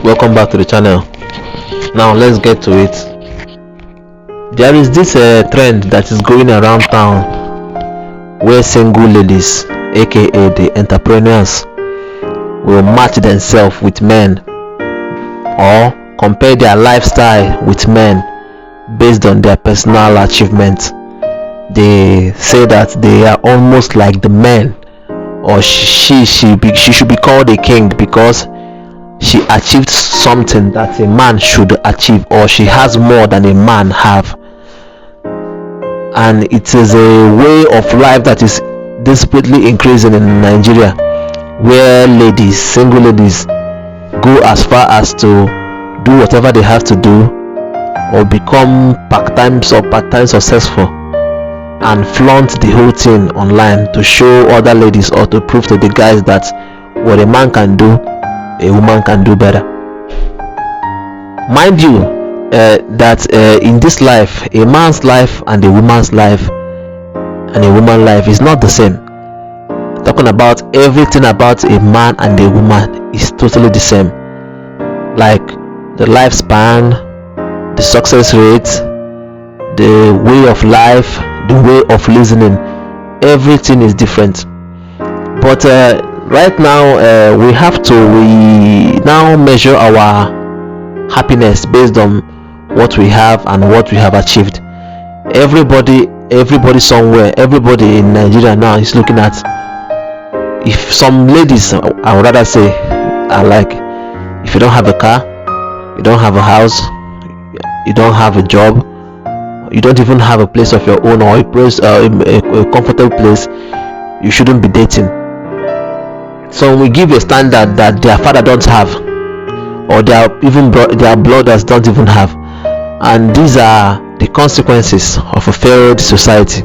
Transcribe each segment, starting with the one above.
Welcome back to the channel. Now let's get to it. There is this trend that is going around town where single ladies, aka the entrepreneurs, will match themselves with men or compare their lifestyle with men based on their personal achievements. They say that they are almost like the men, or she should be called a king because she achieved something that a man should achieve, or she has more than a man have. And it is a way of life that is desperately increasing in Nigeria, where ladies, single ladies, go as far as to do whatever they have to do or become part-time successful and flaunt the whole thing online to show other ladies or to prove to the guys that what a man can do, a woman can do better. Mind you, that in this life, a man's life and a woman's life and a woman's life is not the same. Talking about everything about a man and a woman is totally the same, like the lifespan, the success rate, the way of life, the way of listening. Everything is different. But right now we now measure our happiness based on what we have and what we have achieved. Everybody somewhere, everybody in Nigeria now is looking at, if some ladies, I would rather say, are like, if you don't have a car, you don't have a house, you don't have a job, you don't even have a place of your own or a comfortable place, you shouldn't be dating. So we give a standard that their father don't have, or their brothers don't even have, and these are the consequences of a failed society.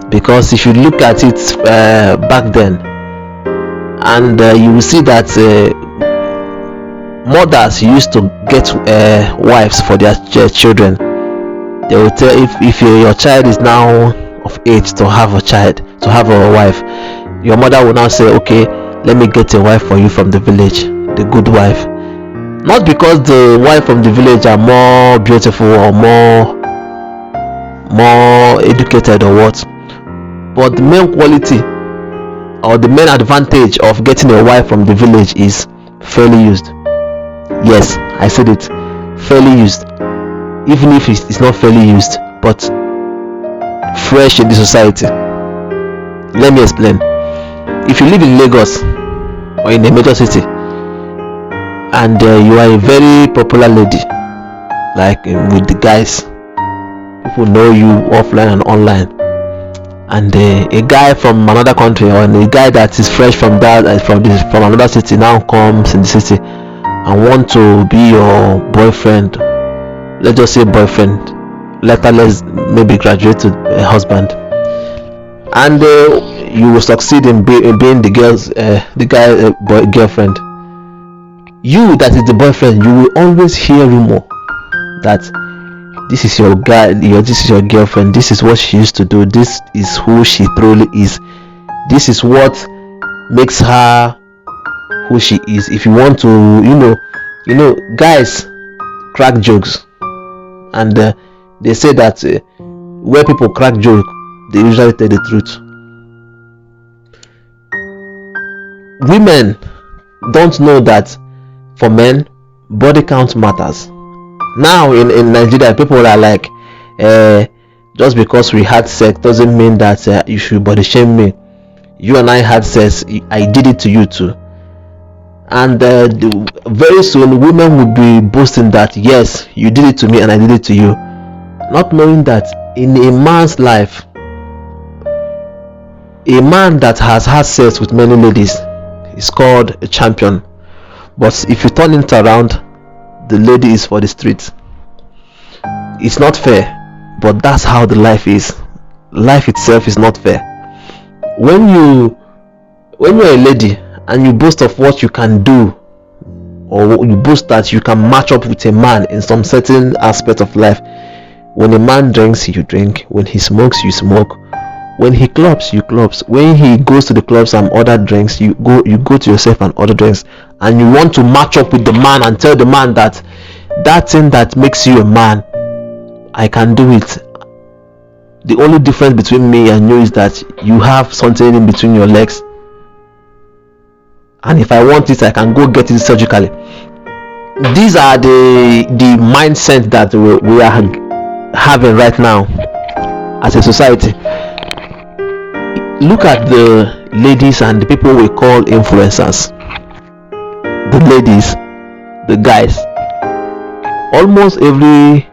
Because if you look at it back then, and you will see that mothers used to get wives for their children. They will tell, if your child is now of age to have a wife, your mother will now say, okay, let me get a wife for you from the village, the good wife. Not because the wife from the village are more beautiful or more educated or what, but the main quality or the main advantage of getting a wife from the village is fairly used. Yes, I said it, fairly used. Even if it's not fairly used, but fresh in the society. Let me explain. If you live in Lagos or in a major city and you are a very popular lady, like with the guys, people know you offline and online, and a guy from another country or a guy that is fresh from another city now comes in the city and want to be your boyfriend. Let's just say boyfriend, later let's maybe graduate to a husband, and you will succeed in being the girlfriend. You that is the boyfriend, you will always hear rumor that this is your guy, this is your girlfriend, this is what she used to do, this is who she truly is, this is what makes her who she is. If you want to, guys crack jokes, and they say that where people crack joke, they usually tell the truth. Women don't know that for men, body count matters. Now in Nigeria, people are like, just because we had sex doesn't mean that you should body shame me. You and I had sex, I did it to you too. And very soon women will be boasting that yes, you did it to me and I did it to you, not knowing that in a man's life, a man that has had sex with many ladies is called a champion. But if you turn it around, the lady is for the streets. It's not fair, but that's how the life is. Life itself is not fair. When you're a lady and you boast of what you can do, or you boast that you can match up with a man in some certain aspect of life, when a man drinks, you drink, when he smokes, you smoke, When he clubs, you clubs. When he goes to the clubs and order drinks, you go to yourself and order drinks. And you want to match up with the man and tell the man that thing that makes you a man, I can do it. The only difference between me and you is that you have something in between your legs, and if I want it, I can go get it surgically. These are the mindset that we are having right now as a society. Look at the ladies and the people we call influencers. The ladies, the guys, almost every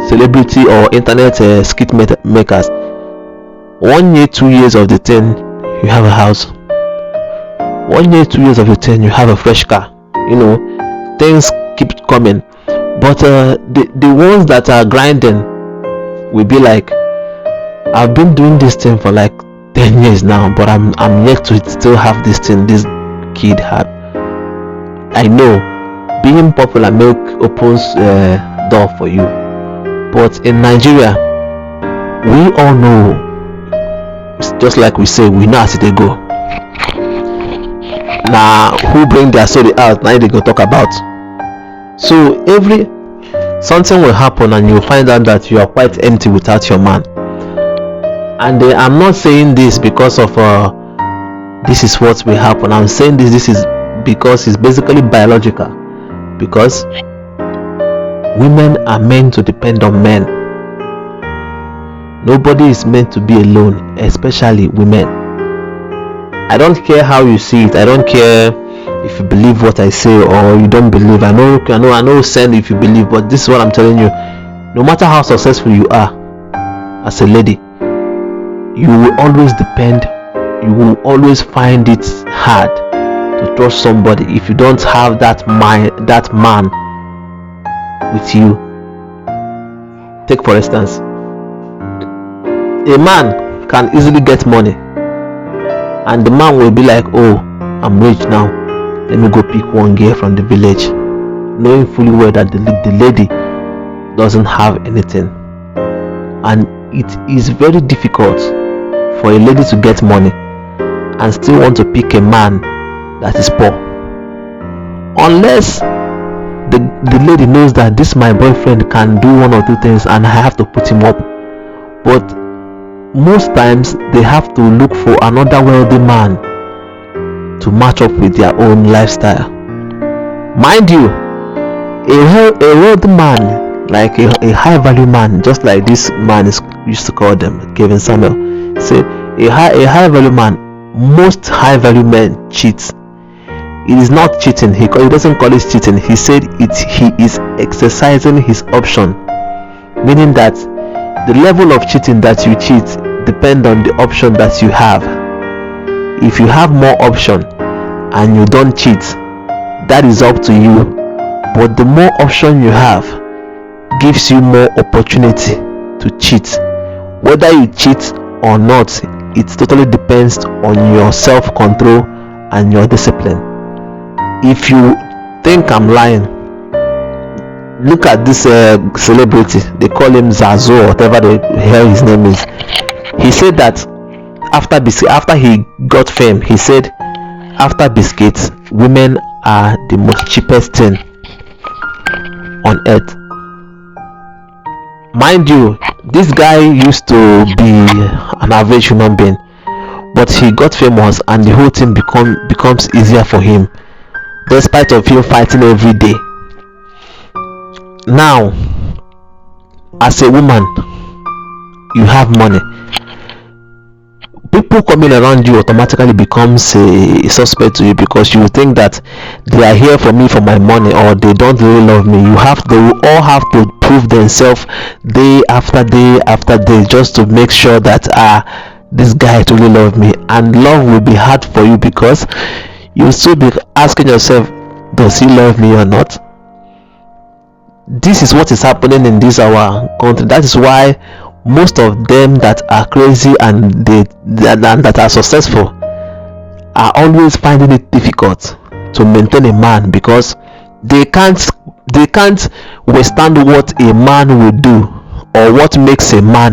celebrity or internet skit makers, 1 year 2 years of the thing, you have a house. 1 year 2 years of the thing, you have a fresh car. Things keep coming. But the ones that are grinding will be like, I've been doing this thing for like 10 years now, but I'm yet to still have this thing this kid had. I know being popular opens door for you, but in Nigeria, we all know, it's just like we say, we know as they go. Now who bring their story out, now they go talk about. So something will happen and you'll find out that you are quite empty without your man. And I'm not saying this because of this is what will happen. I'm saying this is because it's basically biological, because women are meant to depend on men. Nobody is meant to be alone, especially women. I don't care how you see it. I don't care if you believe what I say or you don't believe. I know send if you believe, but this is what I'm telling you. No matter how successful you are as a lady, you will always depend, you will always find it hard to trust somebody if you don't have that man with you. Take for instance, a man can easily get money and the man will be like, oh, I'm rich now, let me go pick one girl from the village, knowing fully well that the lady doesn't have anything. And it is very difficult for a lady to get money and still want to pick a man that is poor, unless the lady knows that this my boyfriend can do one or two things and I have to put him up. But most times they have to look for another wealthy man to match up with their own lifestyle. Mind you, a wealthy man, like a high value man, just like this man is used to call them, Kevin Samuel, say a high value man. Most high value men cheat. It is not cheating. He doesn't call it cheating. He said he is exercising his option, meaning that the level of cheating that you cheat depends on the option that you have. If you have more option and you don't cheat, that is up to you. But the more option you have gives you more opportunity to cheat. Whether you cheat or not, it totally depends on your self-control and your discipline. If you think I'm lying, look at this celebrity. They call him Zazo or whatever the hell his name is. He said that after he got fame, he said after biscuits, women are the most cheapest thing on earth. Mind you, this guy used to be an average human being, but he got famous and the whole thing becomes easier for him, despite of him fighting every day. Now, as a woman, you have money. People coming around you automatically becomes a suspect to you, because you think that they are here for me for my money, or they don't really love me. They will all have to prove themselves day after day after day just to make sure that this guy truly love me. And love will be hard for you, because you'll still be asking yourself, does he love me or not? This is what is happening in this our country. That is why most of them that are crazy and that are successful are always finding it difficult to maintain a man, because they can't withstand what a man will do or what makes a man,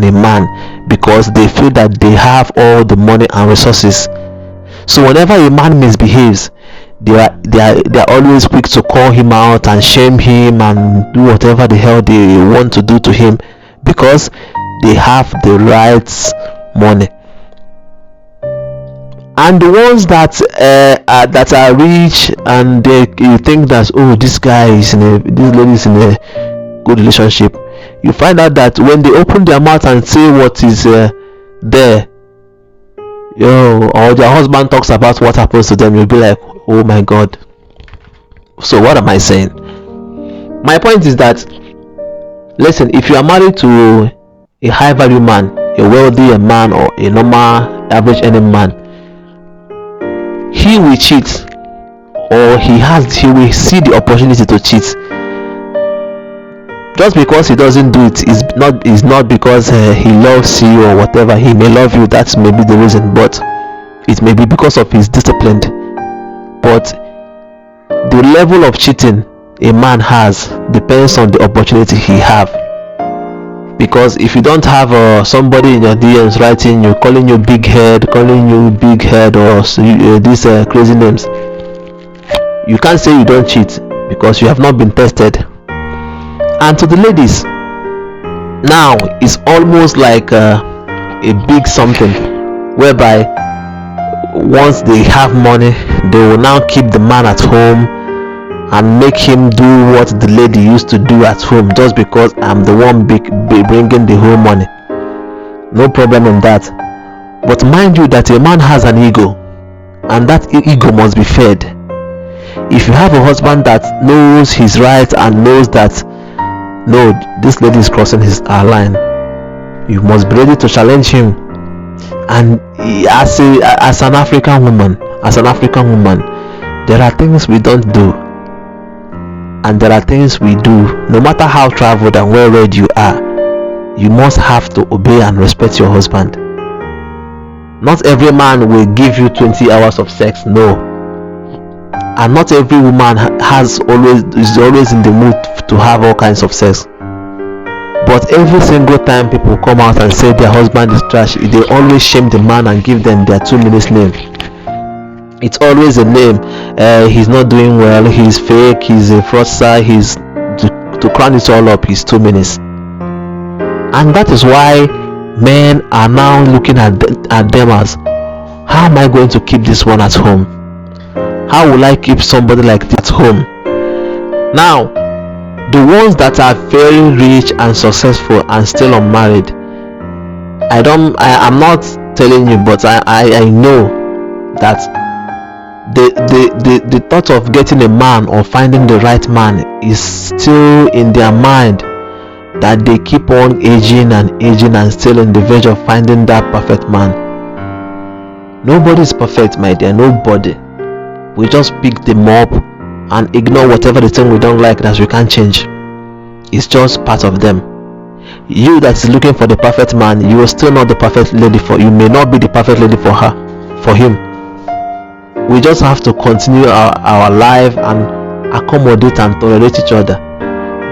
because they feel that they have all the money and resources. So whenever a man misbehaves, they are always quick to call him out and shame him and do whatever the hell they want to do to him, because they have the right money. And the ones that are rich, and you think that, oh, this lady is in a good relationship, you find out that when they open their mouth and say what is there, or their husband talks about what happens to them, you'll be like, oh my god. So what am I saying? My point is that, listen, if you are married to a high value man, a wealthy man, or a normal average earning man, he will cheat, or he will see the opportunity to cheat. Just because he doesn't do it is not because he loves you or whatever. He may love you, that may be the reason, but it may be because of his discipline. But the level of cheating a man has depends on the opportunity he have. Because if you don't have somebody in your DMs writing you, calling you big head, or these crazy names, you can't say you don't cheat, because you have not been tested. And to the ladies, now it's almost like a big something, whereby once they have money, they will now keep the man at home and make him do what the lady used to do at home, just because I'm the one bringing the whole money. No problem in that. But mind you that a man has an ego, and that ego must be fed. If you have a husband that knows his rights and knows that, no, this lady is crossing our line, you must be ready to challenge him. And as an African woman, there are things we don't do, and there are things we do. No matter how traveled and well read you are, you must have to obey and respect your husband. Not every man will give you 20 hours of sex, no. And not every woman is always in the mood to have all kinds of sex. But every single time people come out and say their husband is trash, they always shame the man and give them their 2 minutes name. It's always a name. He's not doing well, he's fake, he's a fraudster, he's to crown it all up, he's 2 minutes. And that is why men are now looking at them as, how am I going to keep this one at home? How will I keep somebody like this at home? Now, the ones that are very rich and successful and still unmarried, I'm not telling you, but I know that the thought of getting a man or finding the right man is still in their mind, that they keep on aging and still in the verge of finding that perfect man. Nobody is perfect, my dear, nobody. We just pick them up and ignore whatever the thing we don't like that we can't change. It's just part of them. You that is looking for the perfect man, you are still not the perfect lady you may not be the perfect lady for him. We just have to continue our life and accommodate and tolerate each other.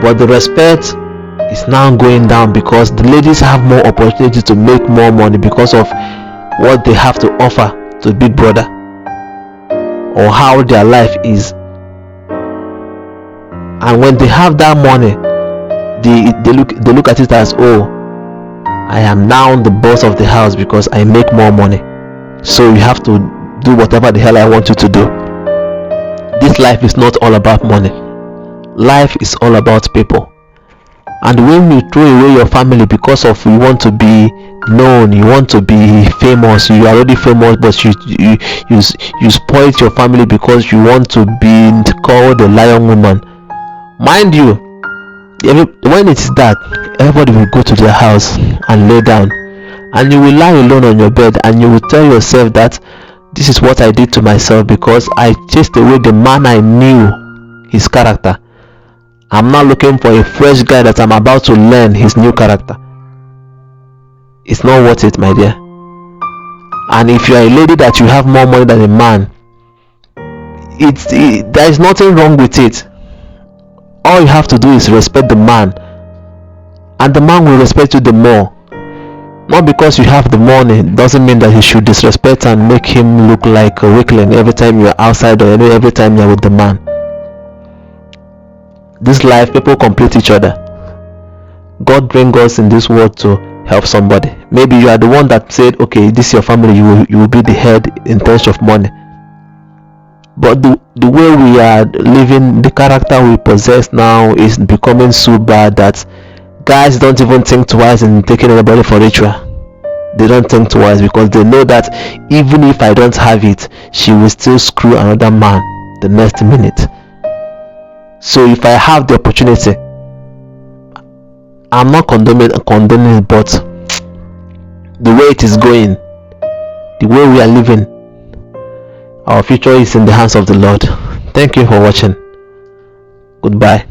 But the respect is now going down, because the ladies have more opportunity to make more money because of what they have to offer to Big Brother, or how their life is. And when they have that money, they look at it as, oh, I am now the boss of the house because I make more money, so you have to do whatever the hell I want you to do. This life is not all about money. Life is all about people. And when you throw away your family because of you want to be known, you want to be famous, you are already famous, but you spoil your family because you want to be called a lion woman. Mind you, when it is dark, everybody will go to their house and lay down, and you will lie alone on your bed, and you will tell yourself that this is what I did to myself because I chased away the man I knew his character. I'm not looking for a fresh guy that I'm about to learn his new character. It's not worth it, my dear. And if you are a lady that you have more money than a man, there is nothing wrong with it. All you have to do is respect the man, and the man will respect you the more. Not because you have the money doesn't mean that you should disrespect and make him look like a weakling every time you're outside or every time you're with the man. This life, people complete each other. God bring us in this world to help somebody. Maybe you are the one that said, okay, this is your family, you will be the head in terms of money. But the way we are living, the character we possess now is becoming so bad that guys don't even think twice in taking anybody for ritual. They don't think twice because they know that even if I don't have it, she will still screw another man the next minute. So if I have the opportunity, I'm not condoning it, but the way it is going, the way we are living, our future is in the hands of the Lord. Thank you for watching. Goodbye.